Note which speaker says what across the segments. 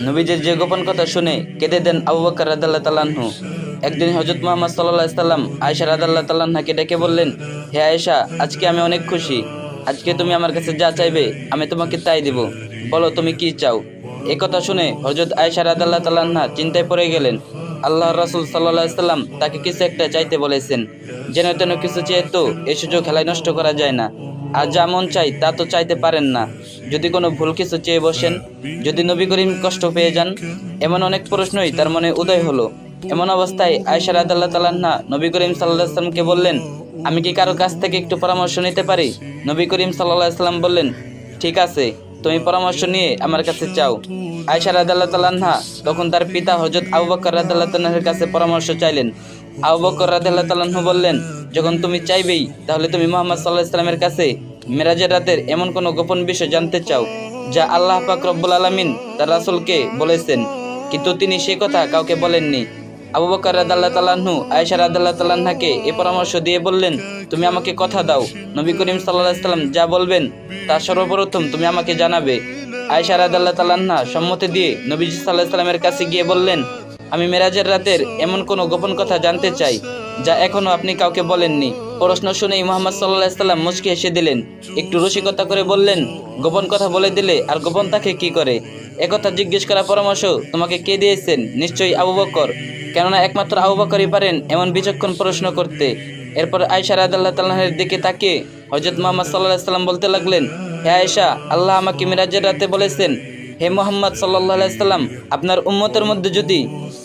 Speaker 1: নবীজির যে গোপন কথা শুনে কেঁদে দেন আবু বকর রাদিয়াল্লাহু তাআলা আনহু। একদিন হযরত মুহাম্মদ সাল্লাল্লাহু আলাইহি সাল্লাম আয়েশা রাদিয়াল্লাহু তাআলা আনহাকে ডেকে বললেন, হে আয়েশা, আজকে আমি অনেক খুশি। আজকে তুমি আমার কাছে যা চাইবে আমি তোমাকে তাই দেব। বলো তুমি কি চাও? এই কথা শুনে হযরত আয়েশা রাদিয়াল্লাহু তাআলা আনহা চিন্তায় পড়ে গেলেন। আল্লাহর রাসূল সাল্লাল্লাহু আলাইহি সাল্লাম তাকে কিছু একটা চাইতে বলেছেন। যেন তেন কিছু চেয়ে তো এই সুযোগ খেলায় নষ্ট করা যায় না। আর যা মন চাই তা তো চাইতে পারেন না। যদি কোনো ভুল কিছু চেয়ে বসেন, যদি নবী করিম কষ্ট পেয়ে যান, এমন অনেক প্রশ্নই তার মনে উদয় হলো। এমন অবস্থায় আয়েশা রাদিয়াল্লাহু তাআলা আনহা নবী করিম সাল্লাল্লাহু আলাইহি সাল্লামকে বললেন, আমি কি কারো কাছ থেকে একটু পরামর্শ নিতে পারি? নবী করিম সাল্লাল্লাহু আলাইহি সাল্লাম বললেন, ঠিক আছে, তুমি পরামর্শ নিয়ে আমার কাছে চাও। আয়েশা রাদিয়াল্লাহু তাআলা আনহা তখন তার পিতা হযরত আবু বকর রাদিয়াল্লাহু তাআলা আনহুর কাছে পরামর্শ চাইলেন। আবু বকর রাদিয়াল্লাহু তাআলা আনহু বললেন, যখন তুমি চাইবেই তাহলে তুমি মুহাম্মদ সাল্লাল্লাহু আলাইহি সাল্লামের কাছে মেরাজের রাতের এমন কোনো গোপন বিষয় জানতে চাও যা আল্লাহ পাক রব্বুল আলামিন তার রাসূলকে বলেছেন, কিন্তু তিনি সে কথা কাউকে বলেননি। আবু বকর রাদিয়াল্লাহু তাআলা আনহু আয়েশা রাদিয়াল্লাহু তাআলা আনহাকে এই পরামর্শ দিয়ে বললেন, তুমি আমাকে কথা দাও, নবী করিম সাল্লাল্লাহু আলাইহি সাল্লাম যা বলবেন তা সর্বপ্রথম তুমি আমাকে জানাবে। আয়েশা রাদিয়াল্লাহু তাআলা আনহা সম্মতি দিয়ে নবীজি সাল্লাল্লাহু আলাইহি সাল্লামের কাছে গিয়ে বললেন, আমি মেরাজের রাতের এমন কোনো গোপন কথা জানতে চাই যা এখনো আপনি কাউকে বলেননি। প্রশ্ন শুনেই মুহাম্মদ সাল্লাল্লাহু আলাইহি সাল্লাম মুচকি হেসে দিলেন। একটু রসিকতা করে বললেন, গোপন কথা বলে দিলে আর গোপন থাকে কি করে? একথা জিজ্ঞেস করার পরামর্শ তোমাকে কে দিয়েছেন? নিশ্চয়ই আবু বকর, কেননা একমাত্র আবু বকরই পারেন এমন বিচক্ষণ প্রশ্ন করতে। এরপর আয়েশা রাদিয়াল্লাহু তাআলা আনহার দিকে তাকিয়ে হযরত মুহাম্মদ সাল্লাল্লাহু আলাইহি সাল্লাম বলতে লাগলেন, হে আয়েশা, আল্লাহ আমাকে মিরাজের রাতে বলেছেন, হে মুহাম্মদ সাল্লাল্লাহু আলাইহি সাল্লাম, আপনার উম্মতের মধ্যে যদি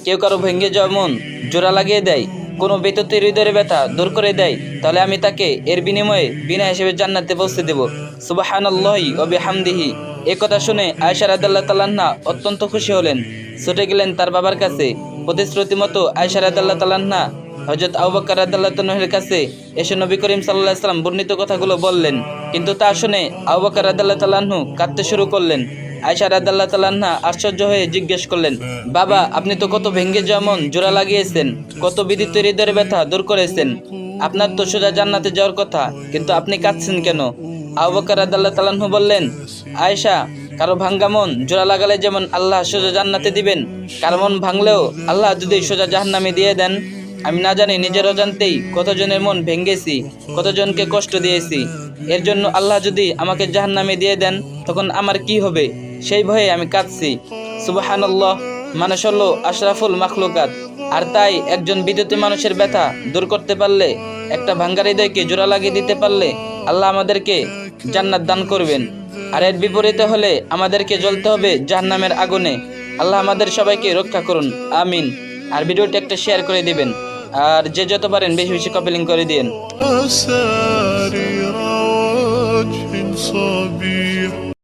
Speaker 1: কেউ কারো ভেঙে যাওয়া মন জোড়া লাগিয়ে দেয়, কোনো ব্যতীত হৃদয়ের ব্যথা দূর করে দেয়, তাহলে আমি তাকে এর বিনিময়ে বিনা হিসেবে জান্নাতে পৌঁছে দেব। সুবহানাল্লাহি ওয়া বিহামদিহি। এই কথা শুনে আয়েশা রাদিয়াল্লাহু তাআলা আনহা অত্যন্ত খুশি হলেন। ছুটে গেলেন তার বাবার কাছে। প্রতিশ্রুতি মতো আয়েশা রাদিয়াল্লাহু তাআলা আনহা হযরত আবু বকর রাদিয়াল্লাহু তাআলা আনহুর কাছে এসে নবী করিম সাল্লাল্লাহু আলাইহি সাল্লাম বর্ণিত কথাগুলো বললেন। কিন্তু তা শুনে আবু বকর রাদিয়াল্লাহু তাআলা আনহু কাঁদতে শুরু করলেন। আয়েশা রাদিয়াল্লাহু তাআলা আনহা আশ্চর্য হয়ে জিজ্ঞেস করলেন, বাবা, আপনি তো কত ভেঙে যাওয়া মন জোড়া লাগিয়েছেন, কত বিদিত হৃদয়ের ব্যথা দূর করেছেন, আপনার তো সোজা জান্নাতে যাওয়ার কথা, কিন্তু আপনি কাঁদছেন কেন? আবু বকর রাদিয়াল্লাহু তাআলা আনহু বললেন, আয়েশা, কারো ভাঙ্গা মন জোড়া লাগালে যেমন আল্লাহ সোজা জান্নাতে দিবেন, কারো মন ভাঙলেও আল্লাহ যদি সোজা জাহান্নামে দিয়ে দেন। আমি না জানি নিজের অজান্তেই কতজনের মন ভেঙেছি, কতজনকে কষ্ট দিয়েছি। এর জন্য আল্লাহ যদি আমাকে জাহান্নামে দিয়ে দেন তখন আমার কি হবে, সেই ভয়ে আমি কাঁদছি। সুবহানাল্লাহ, মানুষ হলো আশরাফুল মাখলুকাত, আর তাই একজন বিদ্যুতী মানুষের ব্যথা দূর করতে পারলে, একটা ভাঙ্গা হৃদয়কে জোড়া লাগিয়ে দিতে পারলে আল্লাহ আমাদেরকে জান্নাত দান করবেন। আর এর বিপরীতে হলে আমাদেরকে জ্বলতে হবে জাহান্নামের আগুনে। আল্লাহ আমাদের সবাইকে রক্ষা করুন, আমিন। আর ভিডিওটি একটা শেয়ার করে দিবেন, আর যে যত পারেন বেশি বেশি কপি লিংক করে দিন।